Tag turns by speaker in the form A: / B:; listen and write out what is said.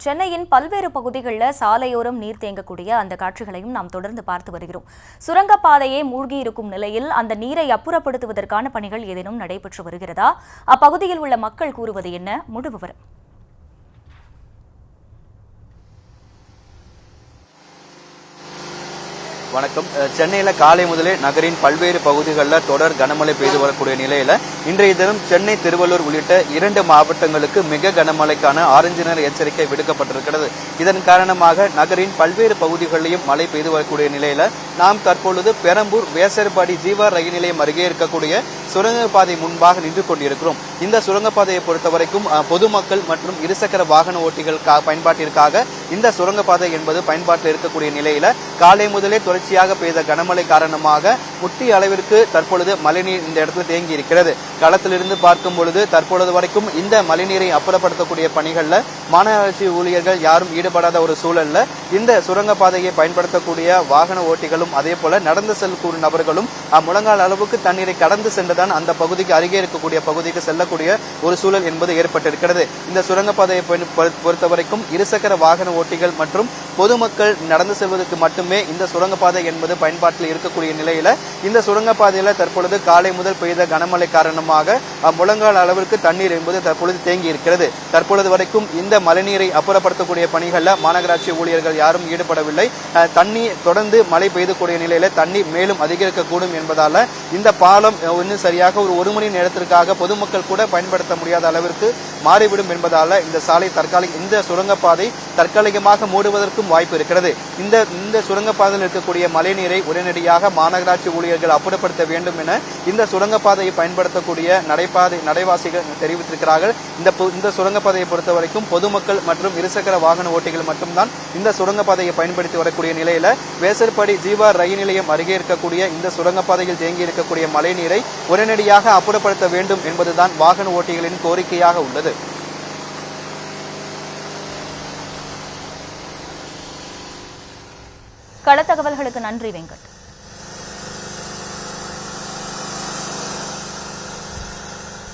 A: சென்னையின் பல்வேறு பகுதிகளில் சாலையோரம் நீர் தேங்கக்கூடிய அந்த காட்சிகளையும் நாம் தொடர்ந்து பார்த்து வருகிறோம். சுரங்கப்பாதையே மூழ்கியிருக்கும் நிலையில் அந்த நீரை அப்புறப்படுத்துவதற்கான பணிகள் ஏதேனும் நடைபெற்று வருகிறதா? அப்பகுதியில் உள்ள மக்கள் கூறுவது என்ன? முழு விவரம்.
B: வணக்கம். சென்னையில காலை முதலே நகரின் பல்வேறு பகுதிகளில் தொடர் கனமழை பெய்து வரக்கூடிய நிலையில இன்றைய தினம் சென்னை, திருவள்ளூர் உள்ளிட்ட 2 மாவட்டங்களுக்கு மிக கனமழைக்கான ஆரஞ்சு நிற எச்சரிக்கை விடுக்கப்பட்டிருக்கிறது. இதன் காரணமாக நகரின் பல்வேறு பகுதிகளிலும் மழை பெய்து வரக்கூடிய நிலையில நாம் தற்பொழுது பெரம்பூர் வேசர்பாடி ஜீவா ரயில் நிலையம் அருகே இருக்கக்கூடிய சுரங்கப்பாதை முன்பாக நின்று கொண்டிருக்கிறோம். இந்த சுரங்கப்பாதையை பொறுத்தவரைக்கும் பொதுமக்கள் மற்றும் இருசக்கர வாகன ஓட்டிகள் பயன்பாட்டிற்காக இந்த சுரங்கப்பாதை என்பது பயன்பாட்டில் இருக்கக்கூடிய நிலையில காலை முதலே தொடர்ச்சியாக பெய்த கனமழை காரணமாக முட்டிய அளவிற்கு தற்பொழுது மழைநீர் இந்த இடத்துல தேங்கி இருக்கிறது. களத்திலிருந்து பார்க்கும் பொழுது தற்பொழுது வரைக்கும் இந்த மழைநீரை அப்புறப்படுத்தக்கூடிய பணிகள்ல மாநகராட்சி ஊழியர்கள் யாரும் ஈடுபடாத ஒரு சூழல்ல இந்த சுரங்கப்பாதையை பயன்படுத்தக்கூடிய வாகன ஓட்டிகளும் அதே போல நடந்து செல்லக்கூடிய நபர்களும் முழங்கால் அளவுக்கு தண்ணீரை கடந்து சென்றுதான் அந்த பகுதிக்கு அருகே இருக்கக்கூடிய பகுதிக்கு செல்லக்கூடிய ஒரு சூழல் என்பது ஏற்பட்டிருக்கிறது. இந்த சுரங்கப்பாதையை பொறுத்தவரைக்கும் இருசக்கர வாகன ஓட்டிகள் மற்றும் பொதுமக்கள் நடந்து செல்வதற்கு மட்டுமே இந்த சுரங்கப்பாதை என்பது பயன்பாட்டில் இருக்கக்கூடிய நிலையில இந்த சுரங்கப்பாதையில தற்பொழுது காலை முதல் பெய்த கனமழை காரணமாக முழங்கால் அளவிற்கு தண்ணீர் என்பது தற்பொழுது தேங்கி இருக்கிறது. தற்பொழுது வரைக்கும் இந்த மழைநீரை அப்புறப்படுத்தக்கூடிய பணிகள்ல மாநகராட்சி ஊழியர்கள் யாரும் ஈடுபடவில்லை. தண்ணீர் தொடர்ந்து மழை பெய்யக்கூடிய நிலையில தண்ணீர் மேலும் அதிகரிக்கக்கூடும் என்பதால இந்த பாலம் இன்னும் சரியாக ஒரு மணி நேரத்திற்காக பொதுமக்கள் கூட பயன்படுத்த முடியாத அளவிற்கு மாறிவிடும் என்பதால இந்த சாலை இந்த சுரங்கப்பாதை தற்காலிகமாக மூடுவதற்கும் வாய்ப்பு இருக்கிறது. இந்த சுரங்கப்பாதையில் இருக்கக்கூடிய மழைநீரை உடனடியாக மாநகராட்சி ஊழியர்கள் அப்புறப்படுத்த வேண்டும் என இந்த சுரங்கப்பாதையை பயன்படுத்தக்கூடிய நடைவாசிகள் தெரிவித்திருக்கிறார்கள். இந்த சுரங்கப்பாதையை பொறுத்தவரைக்கும் பொதுமக்கள் மற்றும் இருசக்கர வாகன ஓட்டிகள் மட்டும்தான் இந்த சுரங்கப்பாதையை பயன்படுத்தி வரக்கூடிய நிலையில வேசர்பாடி ஜீவா ரயில் நிலையம் அருகே இருக்கக்கூடிய இந்த சுரங்கப்பாதையில் தேங்கி இருக்கக்கூடிய மழைநீரை உடனடியாக அப்புறப்படுத்த வேண்டும் என்பதுதான் வாகன ஓட்டிகளின் கோரிக்கையாக உள்ளது.
A: கள தகவல்களுக்கு நன்றி வெங்கட்.